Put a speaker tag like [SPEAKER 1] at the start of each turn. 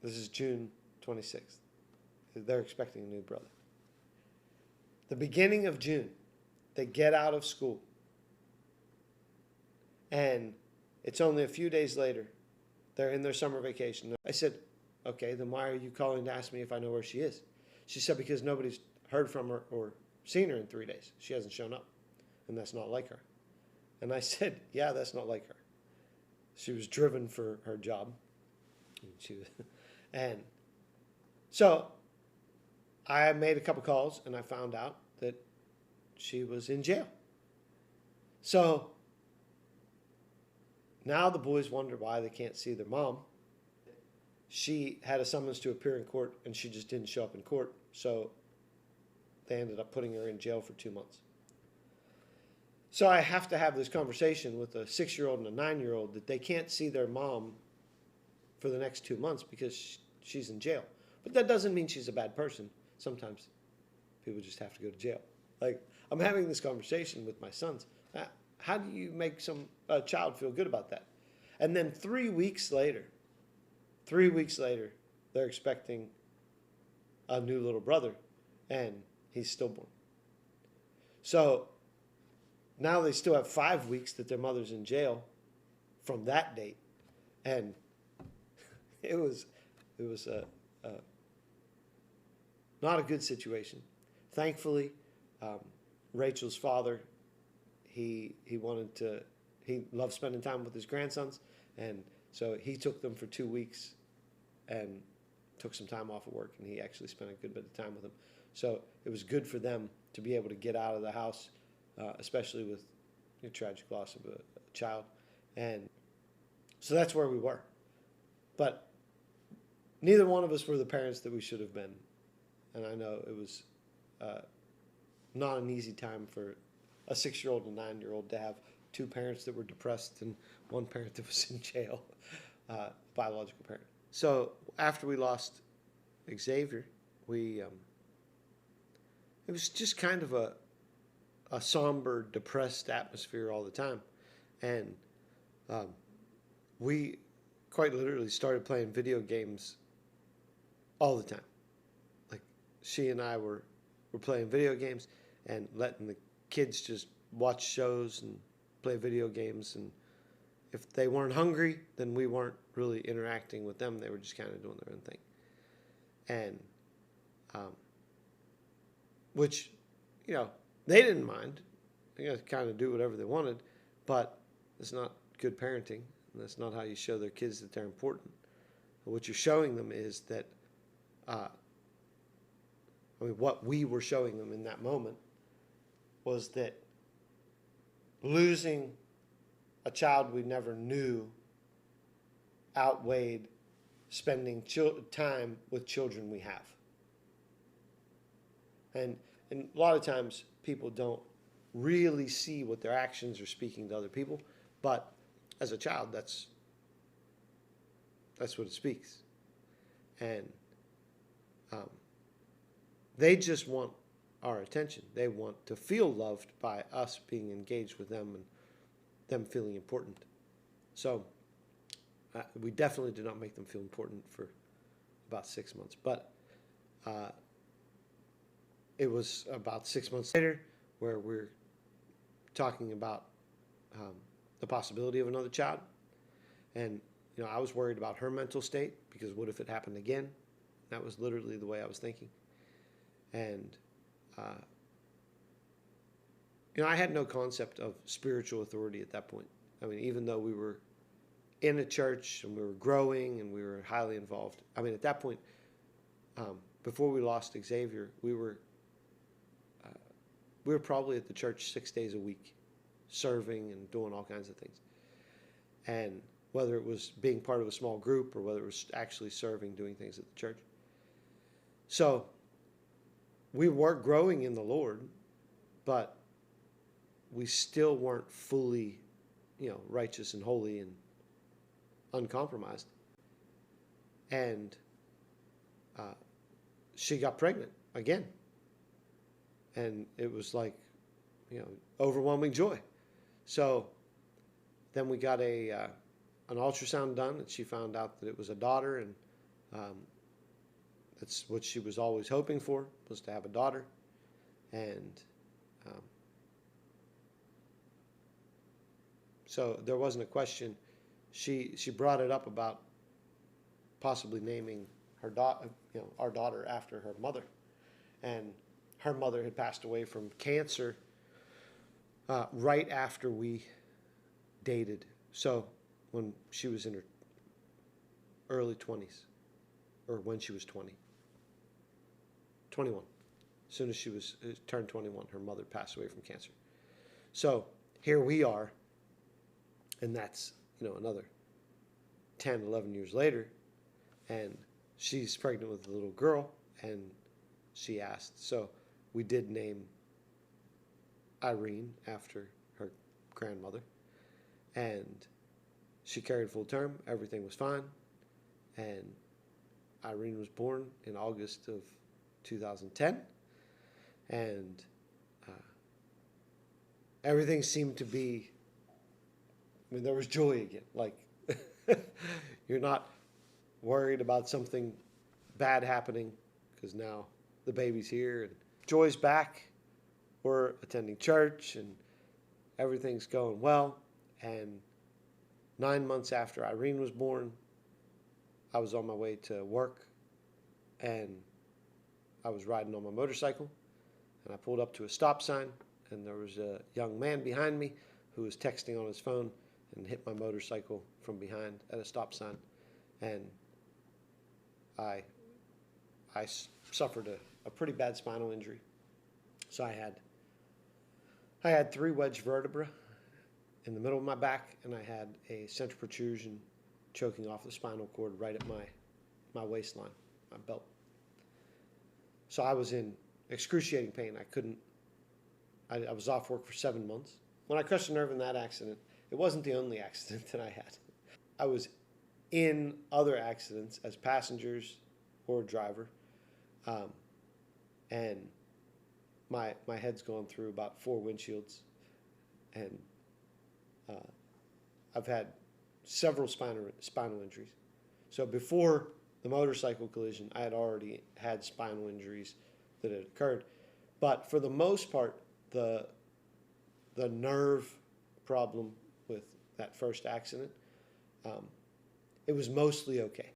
[SPEAKER 1] This is June 26th. They're expecting a new brother. The beginning of June, they get out of school. And it's only a few days later. They're in their summer vacation. I said, okay, then why are you calling to ask me if I know where she is? She said, because nobody's heard from her or seen her in 3 days. She hasn't shown up. And that's not like her. And I said, yeah, that's not like her. She was driven for her job. And so I made a couple calls and I found out that she was in jail. So now the boys wonder why they can't see their mom. She had a summons to appear in court and she just didn't show up in court. So they ended up putting her in jail for 2 months. So I have to have this conversation with a 6-year-old and a 9-year-old that they can't see their mom for the next 2 months because she's in jail. But that doesn't mean she's a bad person. Sometimes people just have to go to jail. Like, I'm having this conversation with my sons. How do you make a child feel good about that? And then 3 weeks later, they're expecting a new little brother, and he's stillborn. So now they still have 5 weeks that their mother's in jail from that date. And it was not a good situation. Thankfully, Rachel's father, he loved spending time with his grandsons, and so he took them for 2 weeks and took some time off of work, and he actually spent a good bit of time with them. So it was good for them to be able to get out of the house, especially with the tragic loss of a child. And so that's where we were. But neither one of us were the parents that we should have been. And I know it was not an easy time for a 6-year-old and a 9-year-old to have 2 parents that were depressed and 1 parent that was in jail, biological parent. So after we lost Xavier, it was just kind of a somber, depressed atmosphere all the time. And we quite literally started playing video games all the time. Like, she and I were playing video games and letting the kids just watch shows and play video games. And if they weren't hungry, then we weren't really interacting with them. They were just kind of doing their own thing. And which, they didn't mind. They got to kind of do whatever they wanted, but it's not good parenting. And that's not how you show their kids that they're important. What you're showing them is that, what we were showing them in that moment was that losing a child we never knew outweighed spending time with children we have. And a lot of times people don't really see what their actions are speaking to other people, but as a child, that's what it speaks. And they just want our attention. They want to feel loved by us being engaged with them and them feeling important. So we definitely did not make them feel important for about 6 months. But it was about 6 months later where we're talking about the possibility of another child. And, I was worried about her mental state because what if it happened again? That was literally the way I was thinking. And, I had no concept of spiritual authority at that point. I mean, even though we were in a church and we were growing and we were highly involved. I mean, at that point, before we lost Xavier, we were probably at the church 6 days a week, serving and doing all kinds of things. And whether it was being part of a small group or whether it was actually serving, doing things at the church. So we were growing in the Lord, but we still weren't fully, righteous and holy and uncompromised. And she got pregnant again. And it was like, overwhelming joy. So then we got an ultrasound done, and she found out that it was a daughter, and That's what she was always hoping for, was to have a daughter. And so there wasn't a question. She brought it up about possibly naming her daughter, our daughter, after her mother. And her mother had passed away from cancer right after we dated. So when she was in her early 20s, or when she was 21. As soon as she was turned 21, her mother passed away from cancer. So here we are, and that's another 10, 11 years later, and she's pregnant with a little girl, and she asked. So we did name Irene after her grandmother, and she carried full term. Everything was fine, and Irene was born in August of 2010, and everything seemed to be, there was joy again. Like, you're not worried about something bad happening, because now the baby's here and joy's back. We're attending church and everything's going well. And 9 months after Irene was born, I was on my way to work, and I was riding on my motorcycle, and I pulled up to a stop sign, and there was a young man behind me who was texting on his phone and hit my motorcycle from behind at a stop sign. And I suffered a pretty bad spinal injury. So I had 3 wedge vertebrae in the middle of my back, and I had a central protrusion choking off the spinal cord right at my waistline, my belt. So I was in excruciating pain. I was off work for 7 months. When I crushed a nerve in that accident, it wasn't the only accident that I had. I was in other accidents as passengers or driver, and my head's gone through about 4 windshields, and I've had several spinal injuries. So before the motorcycle collision, I had already had spinal injuries that had occurred. But for the most part, the nerve problem with that first accident, it was mostly okay.